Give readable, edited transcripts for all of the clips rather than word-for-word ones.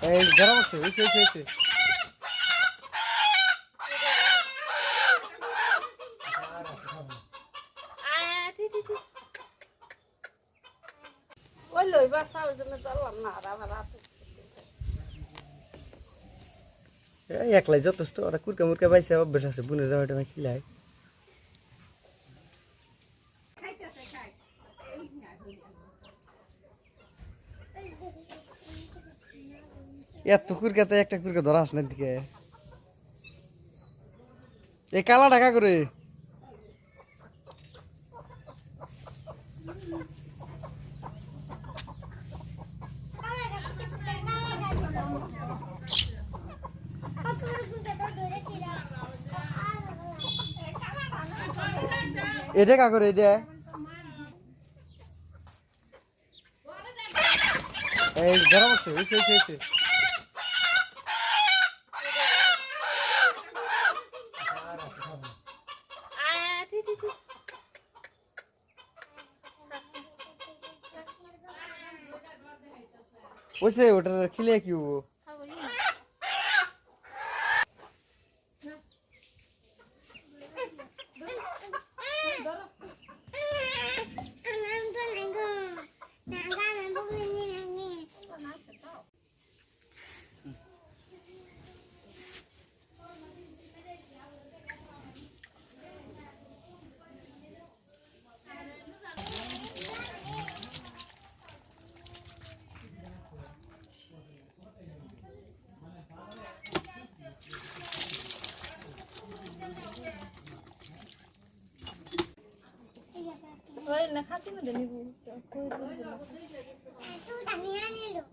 এই ধরা পড়ছে হইছে ওই লইবা চাউল জন্য চললাম না আর আমার রাতে এই একলাই যথেষ্ট ওরা কুরকা মুরকা পাইছে অভ্যাস আছে বুনের জামাইটা না খিলাই এত কুরকাতে একটা কুরকা ধরা আস না দিকে এই কালা ঢাকা করে এটা কা করে এটা এই ধরা পড়ছে হইছে ওইছে ওটা খিলে কি হবো ওই না খাচ্ছি না দেনি কই তো দানিয়া নিলো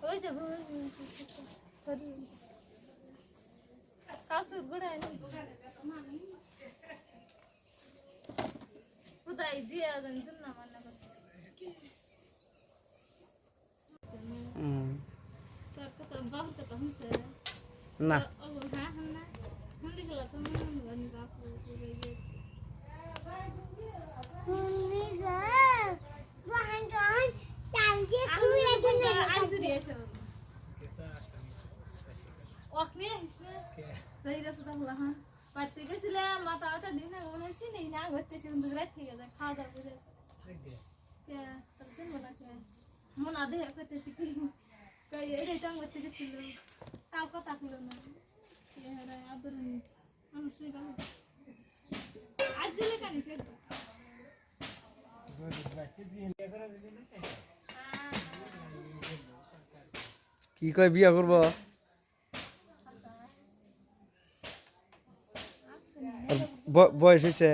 ওই যে কাসুর গুড়াই নি উদাই দিয়া দেন না মানা তোর কত বহুত তো হইছে না ও হ্যাঁ না হুন্ডি খেলা তো মন বাপু হুন্ডি গো বহান গন চালকে ফুল এখানে আইজুরি এসো ওখনি হিসনে সহি রাস্তা হলো হ্যাঁ পাতে গেছিলে মাথা আটা দিন না মনে হচ্ছে নেই না ঘুরতে সুন্দর রাত ঠিক আছে খাওয়া দাওয়া করে কে তবে মনে কে মন আদে করতেছি কি কই এই টাইম ঘুরতে গেছিল তাও কথা কইলো না এরা আদরনি মানুষই গাও আজ জেলে কানি সে কি কয় বিয়া করব বয়স হয়েছে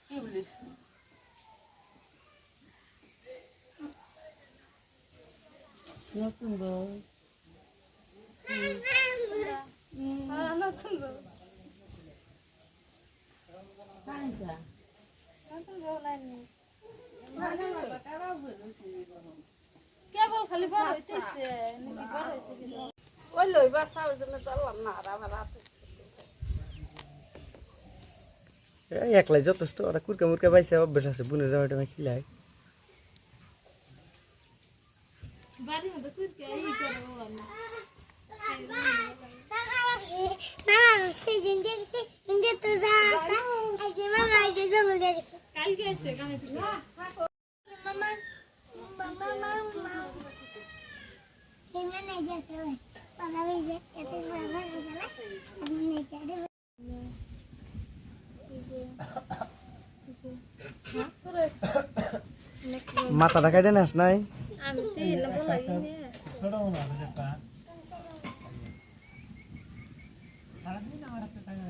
কি বলি নতুন বউ নতুন বউ নতুন বউ লাইনি কেবল খালি বড় হইতেছে নাকি বড় হইছে ওই লইবা চাউল জন্য চললাম না আর আমার রাতে এই একলাই যথেষ্ট ওরা কুরকা মুরকা পাইছে অভ্যাস আছে বুনের জামাইটা না খিলাই বাড়ি মধ্যে কুরকা এই করে বাবা না সেই দিন দেখছি ইন্ডিয়া তো যা আজকে মামা আজকে জঙ্গল দেখছে কালকে এসে কানে থেকে মামা মামা মামা হিমনে যেতে হয় পালা হইছে এত বাবা গেলা আমি নেকারে মাথাটা কাটে নাস নাই আমি তিন বলাই ছোট মনে হয় একটা সারাদিন আমার হাতে টাকা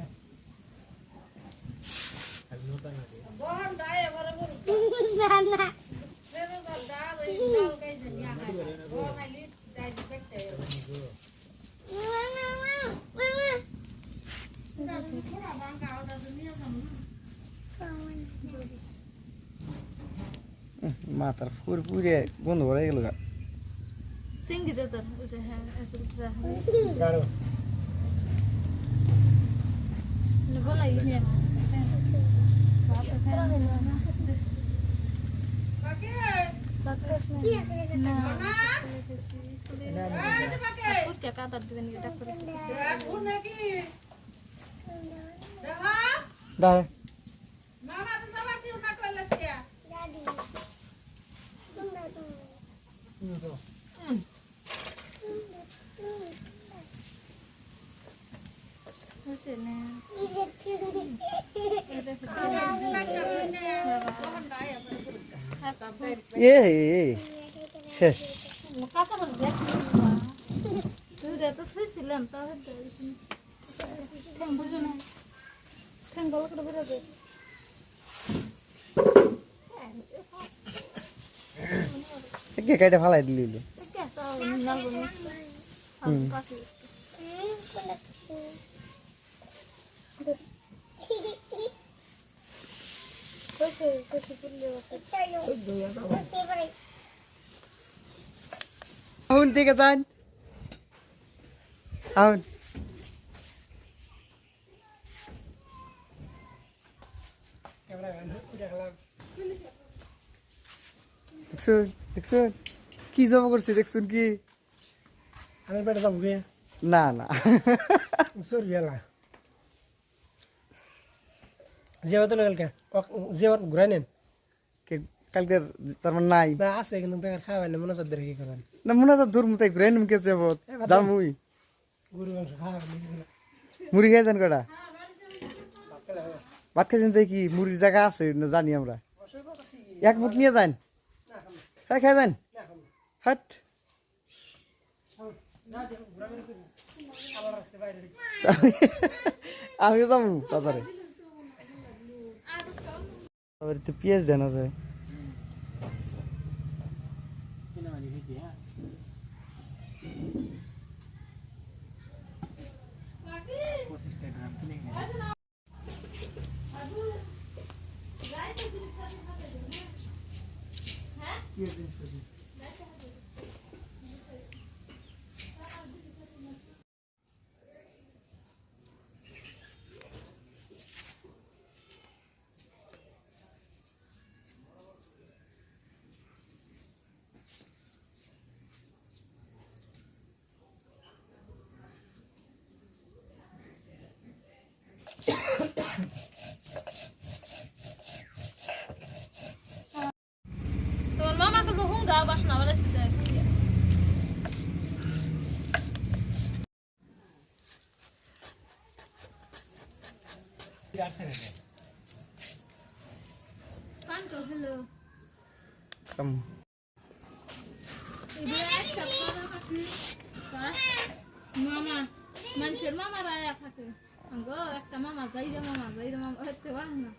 মাথার পুর পুরে বন্ধ হয়ে গেল গা চিংড়ি দে তোর ওটা হ্যাঁ গাড়ো বলাই নিয়ে কাতার দিবেন এটা করে দাও হচ্ছে না এ শেষ কাঁচা মাছ দেখ তুই দে তো থুইছিলাম তাহলে ঠ্যাং বুঝো না ঠ্যাং গলা করে বেরোবে কে কাইটা ফালাই দিলি আহুন থেকে যান আহুন দেখছুন দেখছুন কি জমা করছি দেখছুন কি আমি পেটে যাবো গে না না সর গেলা যেবা তো কালকে যেবা ঘুরাই নেন কালকের তার মানে নাই না আছে কিন্তু বেকার খাওয়াই না মনে হচ্ছে কি করেন না মনে হয় দূর মতো ঘুরে নিম কে যাব যামুই গরু মাংস খাওয়া মুড়ি খাইছেন কটা ভাত খাইছেন তো কি মুড়ির জায়গা আছে না জানি আমরা এক মুঠ নিয়ে যান হ্যাঁ খাই যান হাট আমি যাবো বাজারে তো পেঁয়াজ দেন আছে তোমার মামাকে হুম গা বাসনা বলে দিতে পান্টো হ্যালো মামা মানুষের মামা রায়া থাকে গো একটা মামা যাই রে মামা হতে পারে না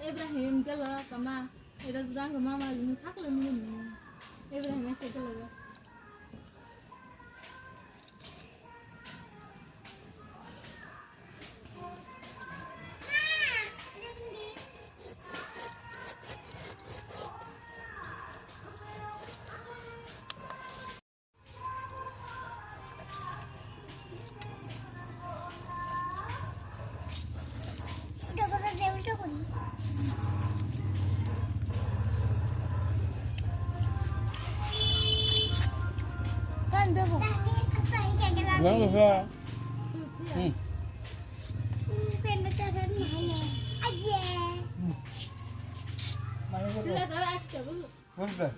ইব্রাহিম গেল কামা এটা জাঙ্গ মামা থাকলে মনে নেই ইব্রাহিম এসে গেল বলবে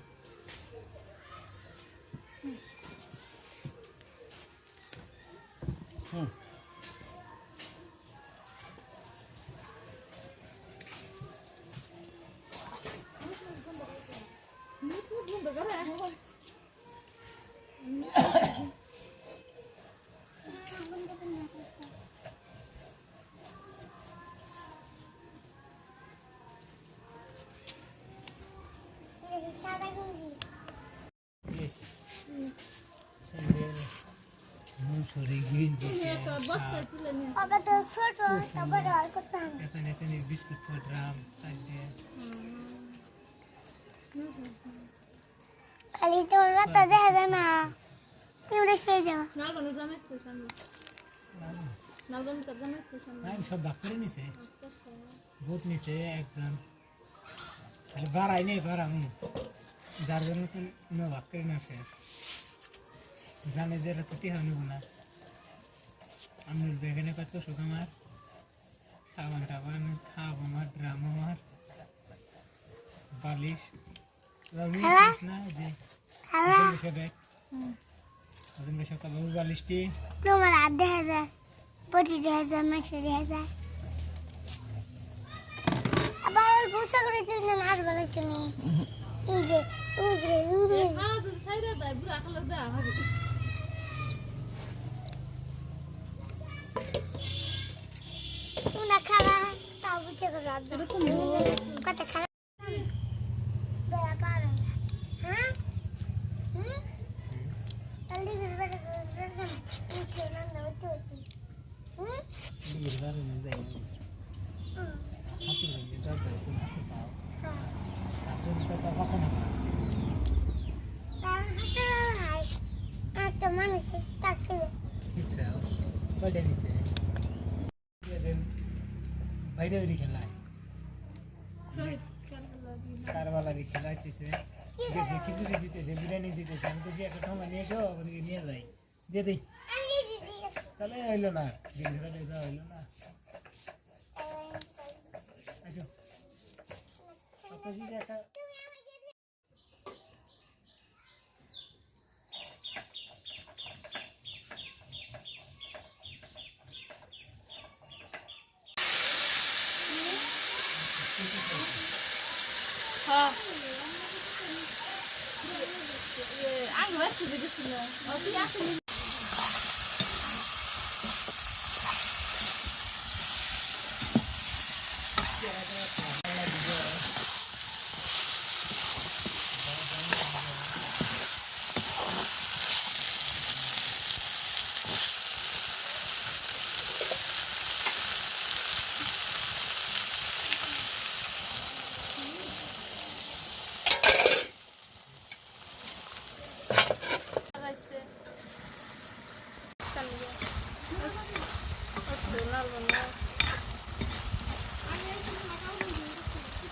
ছড়ি গ্রিন তুমি একটা বস্তা তুলে নিয়ে আসো। ওটা তো ছোট তারপরে আর করতে হবে এখানে এখানে বিস্কুট ড্রাম সাইডে খালি তো ওরা তো দেখা যায় না কেউ দেখে যাও নালবন গ্রামে একটু সামনে নালবন গ্রামে একটু সামনে আমি সব ভাগ করে নিছে বহুত নিছে একজন খালি বাড়াই নেই বাড়াম যার জন্য কোনো ভাগ করে না শেষ জানে যে এরা ছুটি হয় না আমি এখানে কত সুখ আমার সাবান টাবান খাব আমার ড্রাম আমার বালিশ না যে খালা ব্যাগ সকাল বালিশটি তোমার আর দেখা যায় পটি দেখা যায় মাসে দেখা যায় আবার গুছা করে দিন আর বলে তুমি এই যে খাওয়া যদি ছাইরা দেয় বুড়া খালে দেওয়া হবে una cara tahu bukan berada. Kata cara. Berapa orang? Hah? Tadi berapa orang? Ini mana itu? নির্বার যাই হাতে নিয়ে যাবে তুমি হাতে পাও তার তো কখন Ada mana sih? Kasih. ইচ্ছা কয়টা নিছে বাইরে বাইরে খেলায় শহীদ খেলা দিন কারবালারি খেলাইতেছে গেছে খিচুড়ি দিতেছে বিরিয়ানি দিতেছে আমি তো যে একটা ঠোঙা নিয়ে এসো ওদিকে নিয়ে যাই দিয়ে দিই তাহলে হইলো না দিন ধরে যাওয়া হইলো না আসো আপনার যদি একটা হ্যাঁ আগে বাচ্চা দিয়েছিল তুই আসলে লাগাইছে চালিয়ে নালবন